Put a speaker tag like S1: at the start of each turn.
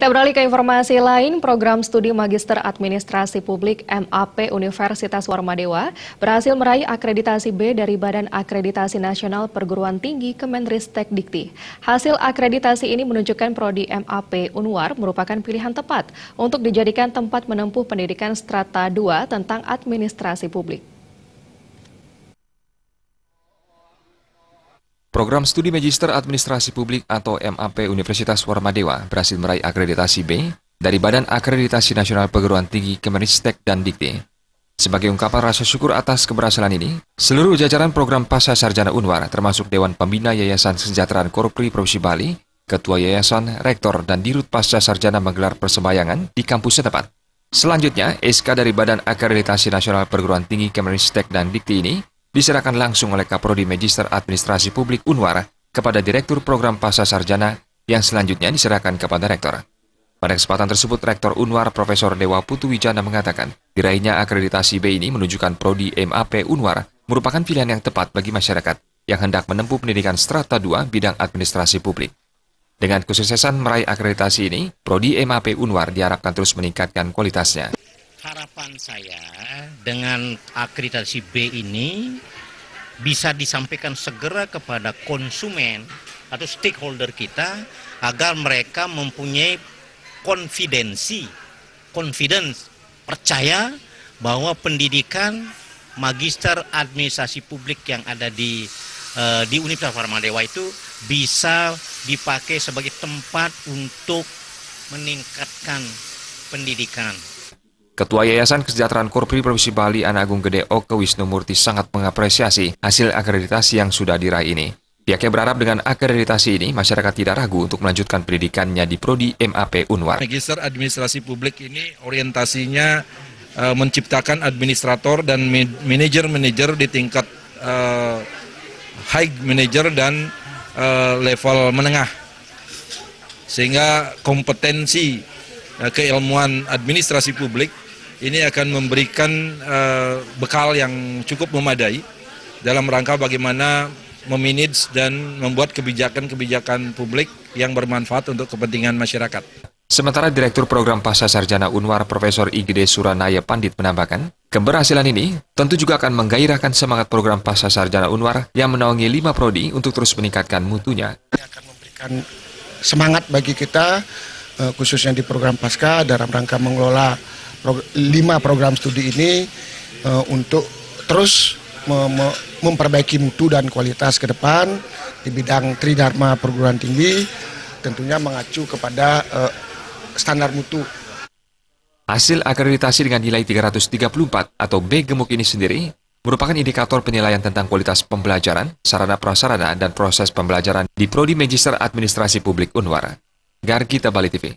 S1: Kita beralih ke informasi lain, program studi Magister Administrasi Publik MAP Universitas Warmadewa berhasil meraih akreditasi B dari Badan Akreditasi Nasional Perguruan Tinggi Kemenristek Dikti. Hasil akreditasi ini menunjukkan prodi MAP Unwar merupakan pilihan tepat untuk dijadikan tempat menempuh pendidikan strata 2 tentang administrasi publik.
S2: Program Studi Magister Administrasi Publik atau MAP Universitas Warmadewa berhasil meraih akreditasi B dari Badan Akreditasi Nasional Perguruan Tinggi Kemenristek dan Dikti. Sebagai ungkapan rasa syukur atas keberhasilan ini, seluruh jajaran program Pasca Sarjana Unwar termasuk Dewan Pembina Yayasan Kesejahteraan Korpri Provinsi Bali, Ketua Yayasan, Rektor, dan Dirut Pasca Sarjana menggelar persembayangan di kampus setempat. Selanjutnya, SK dari Badan Akreditasi Nasional Perguruan Tinggi Kemenristek dan Dikti ini diserahkan langsung oleh Kaprodi Magister Administrasi Publik Unwar kepada Direktur Program Pasca Sarjana yang selanjutnya diserahkan kepada Rektor. Pada kesempatan tersebut, Rektor Unwar Profesor Dewa Putu Wijana mengatakan, diraihnya akreditasi B ini menunjukkan Prodi MAP Unwar merupakan pilihan yang tepat bagi masyarakat yang hendak menempuh pendidikan strata 2 bidang administrasi publik. Dengan kesuksesan meraih akreditasi ini, Prodi MAP Unwar diharapkan terus meningkatkan kualitasnya.
S3: Harapan saya dengan akreditasi B ini bisa disampaikan segera kepada konsumen atau stakeholder kita agar mereka mempunyai confidence, percaya bahwa pendidikan Magister Administrasi Publik yang ada di Universitas Warmadewa itu bisa dipakai sebagai tempat untuk meningkatkan pendidikan.
S2: Ketua Yayasan Kesejahteraan Korpri Provinsi Bali Anak Agung Gede Oke Wisnumurti sangat mengapresiasi hasil akreditasi yang sudah diraih ini. Pihaknya berharap dengan akreditasi ini masyarakat tidak ragu untuk melanjutkan pendidikannya di Prodi MAP Unwar.
S4: Magister Administrasi Publik ini orientasinya menciptakan administrator dan manajer-manajer di tingkat high manager dan level menengah. Sehingga kompetensi keilmuan administrasi publik ini akan memberikan bekal yang cukup memadai dalam rangka bagaimana memanage dan membuat kebijakan-kebijakan publik yang bermanfaat untuk kepentingan masyarakat.
S2: Sementara Direktur Program Pasca Sarjana Unwar Profesor IGD Suranaya Pandit menambahkan, keberhasilan ini tentu juga akan menggairahkan semangat program Pasca Sarjana Unwar yang menaungi 5 prodi untuk terus meningkatkan mutunya.
S5: Akan memberikan semangat bagi kita, khususnya di program Pasca dalam rangka mengelola 5 program studi ini untuk terus memperbaiki mutu dan kualitas ke depan di bidang Tridharma perguruan tinggi, tentunya mengacu kepada standar mutu.
S2: Hasil akreditasi dengan nilai 334 atau B gemuk ini sendiri merupakan indikator penilaian tentang kualitas pembelajaran, sarana prasarana, dan proses pembelajaran di Prodi Magister Administrasi Publik Unwar. Gargita Bali TV.